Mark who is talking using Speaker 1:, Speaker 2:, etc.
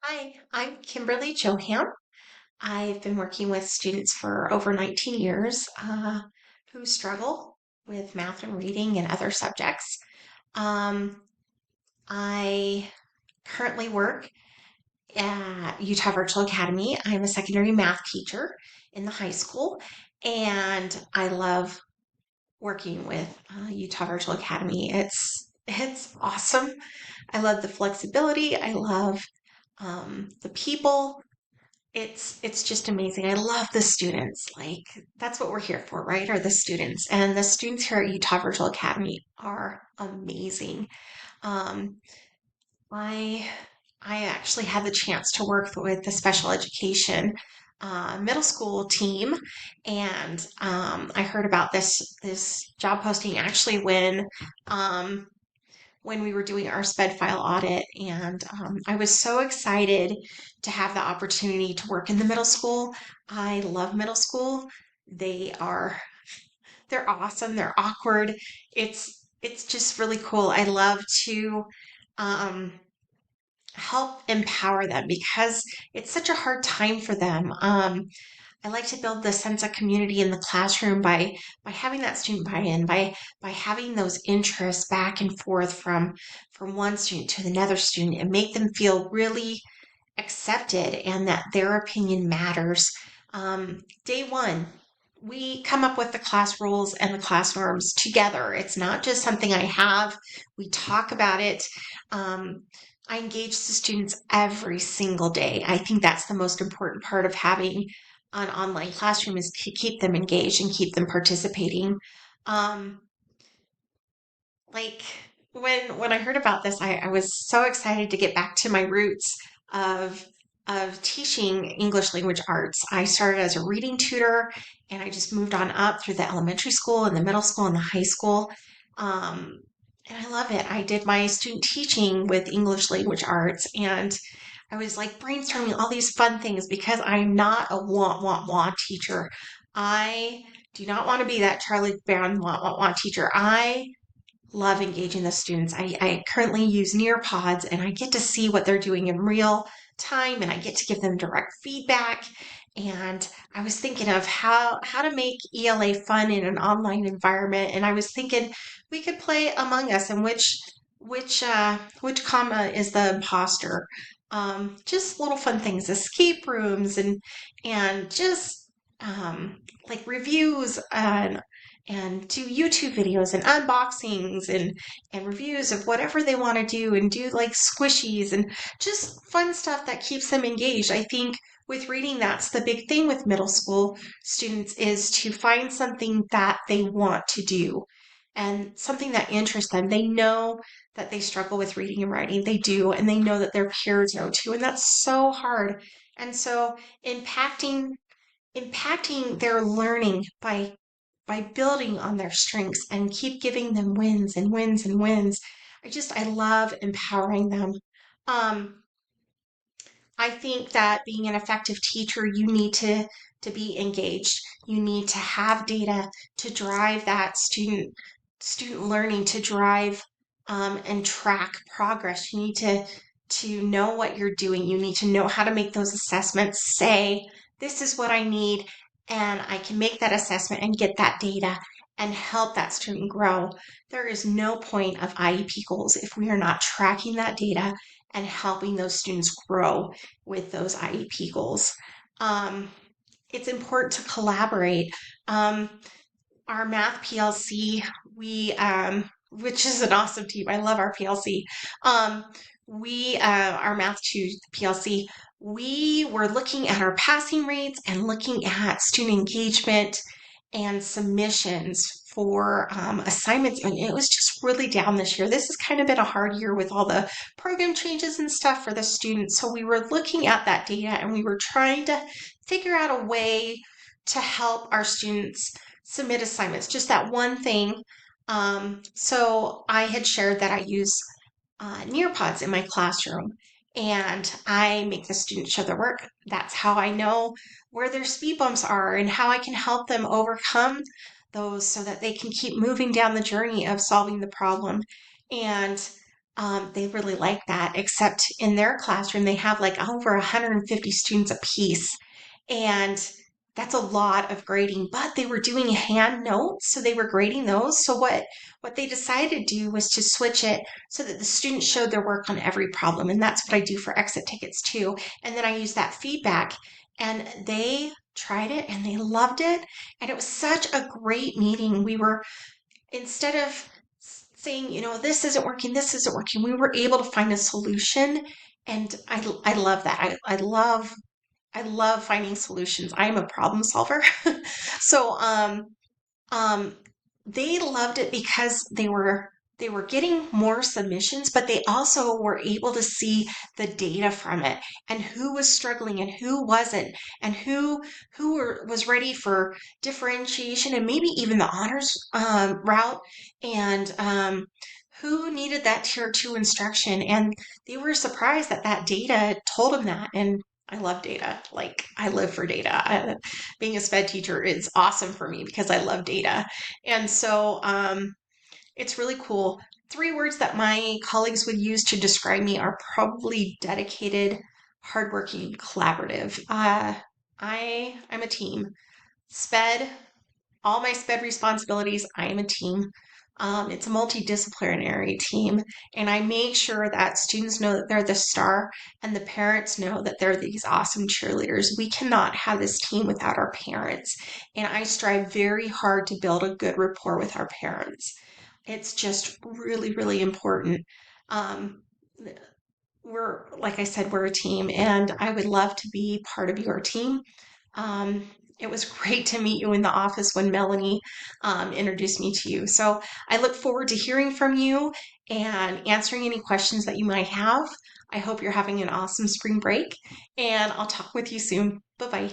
Speaker 1: Hi, I'm Kimberly Joham. I've been working with students for over 19 years who struggle with math and reading and other subjects. Um, I currently work at Utah Virtual Academy. I'm a secondary math teacher in the high school, and I love working with Utah Virtual Academy. It's awesome. I love the flexibility. I love the people. It's just amazing. I love the students. Like that's what we're here for, right? Are the students. And the students here at Utah Virtual Academy are amazing. Um, I I actually had the chance to work with the special education middle school team, and I heard about this job posting actually um, when we were doing our sped file audit, and I was so excited to have the opportunity to work in the middle school. I love middle school. They are they're awesome. They're awkward. It's just really cool. I love to um, help empower them because it's such a hard time for them. I like to build the sense of community in the classroom by having that student buy-in, by having those interests back and forth from one student to another student and make them feel really accepted and that their opinion matters. Day one, we come up with the class rules and the class norms together. It's not just something I have. We talk about it. Um, I engage the students every single day. I think that's the most important part of having an online classroom is to keep them engaged and keep them participating. Um, like when I heard about this, I was so excited to get back to my roots of of teaching English language arts. I started as a reading tutor and I just moved on up through the elementary school and the middle school and the high school. Um, and I love it. I did my student teaching with English language arts and I was like brainstorming all these fun things because I'm not a want teacher. I do not want to be that Charlie Brown want teacher. I love engaging the students. I currently use Nearpods and I get to see what they're doing in real time and I get to give them direct feedback. And I was thinking of how to make ELA fun in an online environment. And I was thinking we could play Among Us and which comma is the imposter. Just little fun things, escape rooms and just like reviews and do YouTube videos and unboxings and reviews of whatever they want to do and do like squishies and just fun stuff that keeps them engaged. I think with reading, that's the big thing with middle school students is to find something that they want to do and something that interests them. They know that they struggle with reading and writing. They do, and they know that their peers know too, and that's so hard. And so impacting their learning by building on their strengths and keep giving them wins and wins and wins. I love empowering them. Um, I think that being an effective teacher, you need to be engaged. You need to have data to drive that student learning, to drive and track progress. You need to know what you're doing. You need to know how to make those assessments. Say, this is what I need, and I can make that assessment and get that data and help that student grow. There is no point of IEP goals if we are not tracking that data and helping those students grow with those IEP goals. Um, it's important to collaborate. Um, our math PLC, which is an awesome team. I love our PLC. Um, our math 2 PLC, we were looking at our passing rates and looking at student engagement and submissions for assignments. And it was just really down this year. This has kind of been a hard year with all the program changes and stuff for the students. So we were looking at that data and we were trying to figure out a way to help our students submit assignments, just that one thing. So I had shared that I use Nearpods in my classroom and I make the students show their work. That's how I know where their speed bumps are and how I can help them overcome those so that they can keep moving down the journey of solving the problem. And They really like that, except in their classroom, they have like over 150 students apiece. And that's a lot of grading, but they were doing hand notes, so they were grading those. So what they decided to do was to switch it so that the students showed their work on every problem. And that's what I do for exit tickets too. And then I use that feedback, and they tried it and they loved it. And it was such a great meeting. We were, instead of saying, this isn't working, this isn't working, we were able to find a solution. And I love that. I love finding solutions. I am a problem solver. So um, they loved it because they were getting more submissions, but they also were able to see the data from it and who was struggling and who wasn't, and was ready for differentiation and maybe even the honors route, and who needed that tier two instruction. And they were surprised that that data told them that. And I love data. Like, I live for data. Being a sped teacher is awesome for me because I love data. And so it's really cool. Three words that my colleagues would use to describe me are probably dedicated, hardworking, collaborative. I'm a team. Sped, all my SPED responsibilities, I am a team. It's a multidisciplinary team, and I make sure that students know that they're the star and the parents know that they're these awesome cheerleaders. We cannot have this team without our parents, and I strive very hard to build a good rapport with our parents. It's just really, really important. Um, like I said, we're a team, and I would love to be part of your team. Um, it was great to meet you in the office when Melanie introduced me to you. So I look forward to hearing from you and answering any questions that you might have. I hope you're having an awesome spring break, and I'll talk with you soon. Bye bye.